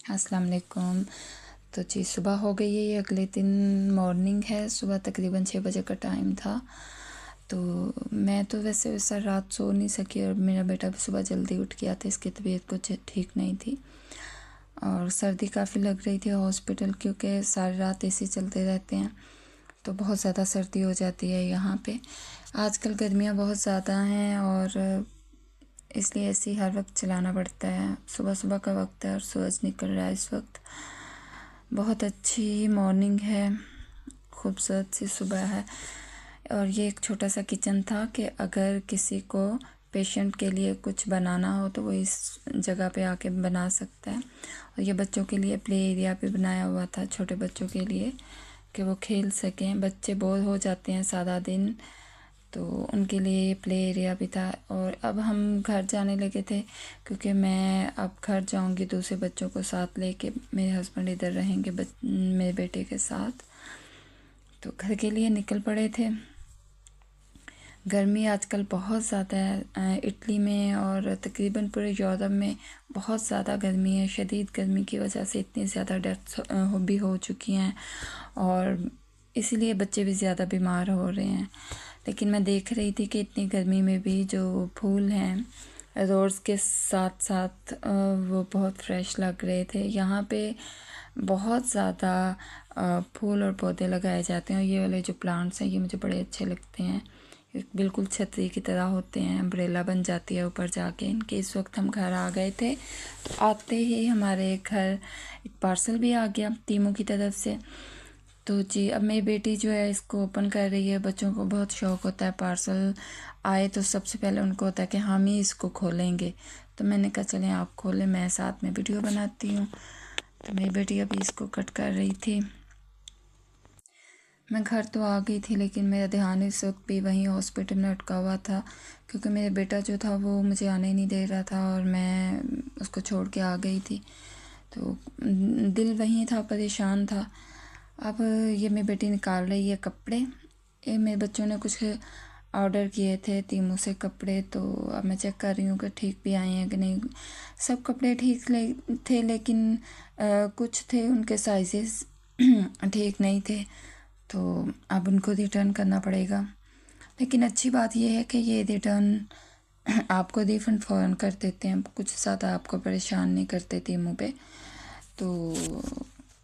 अस्सलाम वालेकुम। तो जी सुबह हो गई है, ये अगले दिन मॉर्निंग है। सुबह तकरीबन 6 बजे का टाइम था। तो मैं तो वैसे सर रात सो नहीं सकी और मेरा बेटा भी सुबह जल्दी उठ गया था, इसकी तबीयत कुछ ठीक नहीं थी और सर्दी काफ़ी लग रही थी हॉस्पिटल, क्योंकि सारी रात एसी चलते रहते हैं तो बहुत ज़्यादा सर्दी हो जाती है यहाँ पे। आजकल गर्मियाँ बहुत ज़्यादा हैं और इसलिए एसी हर वक्त चलाना पड़ता है। सुबह सुबह का वक्त है और सूरज निकल रहा है इस वक्त। बहुत अच्छी मॉर्निंग है, खूबसूरत सी सुबह है। और ये एक छोटा सा किचन था कि अगर किसी को पेशेंट के लिए कुछ बनाना हो तो वो इस जगह पे आके बना सकता है। और ये बच्चों के लिए प्ले एरिया भी बनाया हुआ था, छोटे बच्चों के लिए कि वो खेल सकें। बच्चे बोर हो जाते हैं सारा दिन, तो उनके लिए प्ले एरिया भी था। और अब हम घर जाने लगे थे, क्योंकि मैं अब घर जाऊंगी दूसरे बच्चों को साथ लेके। मेरे हस्बैंड इधर रहेंगे मेरे बेटे के साथ, तो घर के लिए निकल पड़े थे। गर्मी आजकल बहुत ज़्यादा है इटली में और तकरीबन पूरे यूरोप में बहुत ज़्यादा गर्मी है। शदीद गर्मी की वजह से इतनी ज़्यादा डेथ्स भी हो चुकी हैं और इसीलिए बच्चे भी ज़्यादा बीमार हो रहे हैं। लेकिन मैं देख रही थी कि इतनी गर्मी में भी जो फूल हैं रोज़ के साथ साथ वो बहुत फ्रेश लग रहे थे। यहाँ पे बहुत ज़्यादा फूल और पौधे लगाए जाते हैं और ये वाले जो प्लांट्स हैं ये मुझे बड़े अच्छे लगते हैं। बिल्कुल छतरी की तरह होते हैं, अम्ब्रेला बन जाती है ऊपर जाके इनके। इस वक्त हम घर आ गए थे, तो आते ही हमारे घर एक पार्सल भी आ गया तीमू की तरफ से। तो जी अब मेरी बेटी जो है इसको ओपन कर रही है। बच्चों को बहुत शौक़ होता है, पार्सल आए तो सबसे पहले उनको होता है कि हम ही इसको खोलेंगे। तो मैंने कहा चलें आप खोलें, मैं साथ में वीडियो बनाती हूँ। तो मेरी बेटी अभी इसको कट कर रही थी। मैं घर तो आ गई थी, लेकिन मेरा ध्यान इस वक्त भी वहीं हॉस्पिटल में अटका हुआ था, क्योंकि मेरा बेटा जो था वो मुझे आने नहीं दे रहा था और मैं उसको छोड़ के आ गई थी। तो दिल वहीं था, परेशान था। अब ये मेरी बेटी निकाल रही है कपड़े। ये मेरे बच्चों ने कुछ ऑर्डर किए थे तीमू से कपड़े, तो अब मैं चेक कर रही हूँ कि ठीक भी आए हैं कि नहीं। सब कपड़े ठीक थे, लेकिन कुछ थे उनके साइजेस ठीक नहीं थे, तो अब उनको रिटर्न करना पड़ेगा। लेकिन अच्छी बात यह है कि ये रिटर्न आपको रिफ़ंड फ़ौरन कर देते हैं, कुछ ज़्यादा आपको परेशान नहीं करते तीमू पे। तो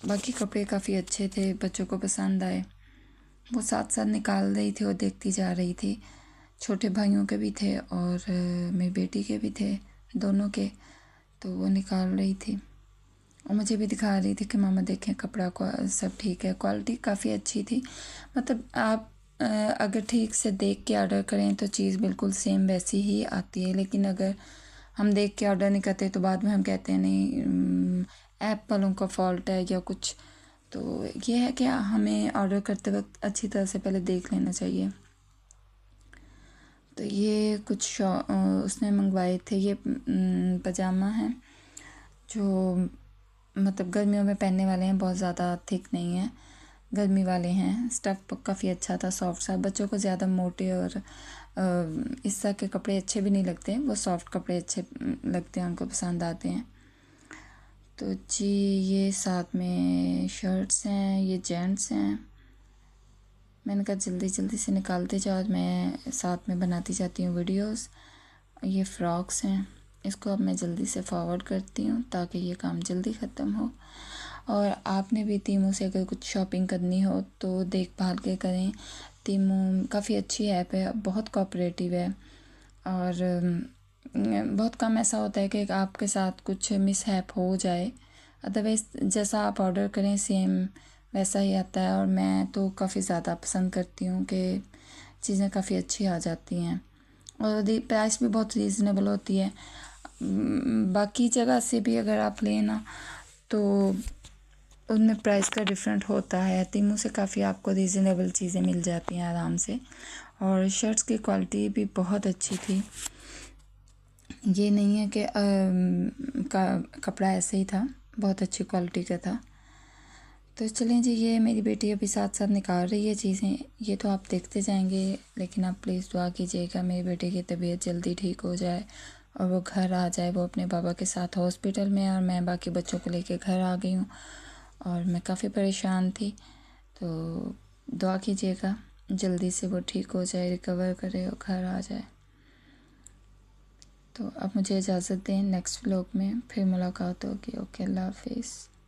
बाकी कपड़े काफ़ी अच्छे थे, बच्चों को पसंद आए। वो साथ साथ निकाल रही थी और देखती जा रही थी। छोटे भाइयों के भी थे और मेरी बेटी के भी थे, दोनों के। तो वो निकाल रही थी और मुझे भी दिखा रही थी कि मामा देखें कपड़ा को सब ठीक है। क्वालिटी काफ़ी अच्छी थी। मतलब आप अगर ठीक से देख के ऑर्डर करें तो चीज़ बिल्कुल सेम वैसी ही आती है, लेकिन अगर हम देख के ऑर्डर नहीं करते तो बाद में हम कहते हैं नहीं ऐप वालों का फॉल्ट है या कुछ। तो ये है कि हमें ऑर्डर करते वक्त अच्छी तरह से पहले देख लेना चाहिए। तो ये कुछ उसने मंगवाए थे, ये पजामा है जो मतलब गर्मियों में पहनने वाले हैं, बहुत ज़्यादा थिक नहीं है, गर्मी वाले हैं। स्टफ़ काफ़ी अच्छा था, सॉफ्ट सा। बच्चों को ज़्यादा मोटे और इस तरह के कपड़े अच्छे भी नहीं लगते, वो सॉफ्ट कपड़े अच्छे लगते हैं, उनको पसंद आते हैं। तो जी ये साथ में शर्ट्स हैं, ये जेंट्स हैं। मैंने कहा जल्दी जल्दी से निकालते जाओ, मैं साथ में बनाती जाती हूँ वीडियोस। ये फ़्रॉक्स हैं, इसको अब मैं जल्दी से फॉरवर्ड करती हूँ ताकि ये काम जल्दी ख़त्म हो। और आपने भी तीमू से अगर कुछ शॉपिंग करनी हो तो देखभाल के करें। तीमू काफ़ी अच्छी ऐप है, बहुत कोऑपरेटिव है और बहुत कम ऐसा होता है कि आपके साथ कुछ मिसहैप हो जाए। अदरवाइज़ जैसा आप ऑर्डर करें सेम वैसा ही आता है। और मैं तो काफ़ी ज़्यादा पसंद करती हूँ कि चीज़ें काफ़ी अच्छी आ जाती हैं और प्राइस भी बहुत रीज़नेबल होती है। बाकी जगह से भी अगर आप लें ना तो उनमें प्राइस का डिफरेंट होता है। तीमू से काफ़ी आपको रीज़नेबल चीज़ें मिल जाती हैं आराम से। और शर्ट्स की क्वालिटी भी बहुत अच्छी थी, ये नहीं है कि कपड़ा ऐसे ही था, बहुत अच्छी क्वालिटी का था। तो चलें जी, ये मेरी बेटी अभी साथ साथ निकाल रही है चीज़ें, ये तो आप देखते जाएंगे। लेकिन आप प्लीज़ दुआ कीजिएगा मेरी बेटी की तबीयत जल्दी ठीक हो जाए और वो घर आ जाए। वो अपने पापा के साथ हॉस्पिटल में है और मैं बाकी बच्चों को लेके घर आ गई हूँ और मैं काफ़ी परेशान थी। तो दुआ कीजिएगा जल्दी से वो ठीक हो जाए, रिकवर करे और घर आ जाए। तो अब मुझे इजाज़त दें, नेक्स्ट व्लॉग में फिर मुलाकात होगी। ओके, अल्लाह हाफिज़।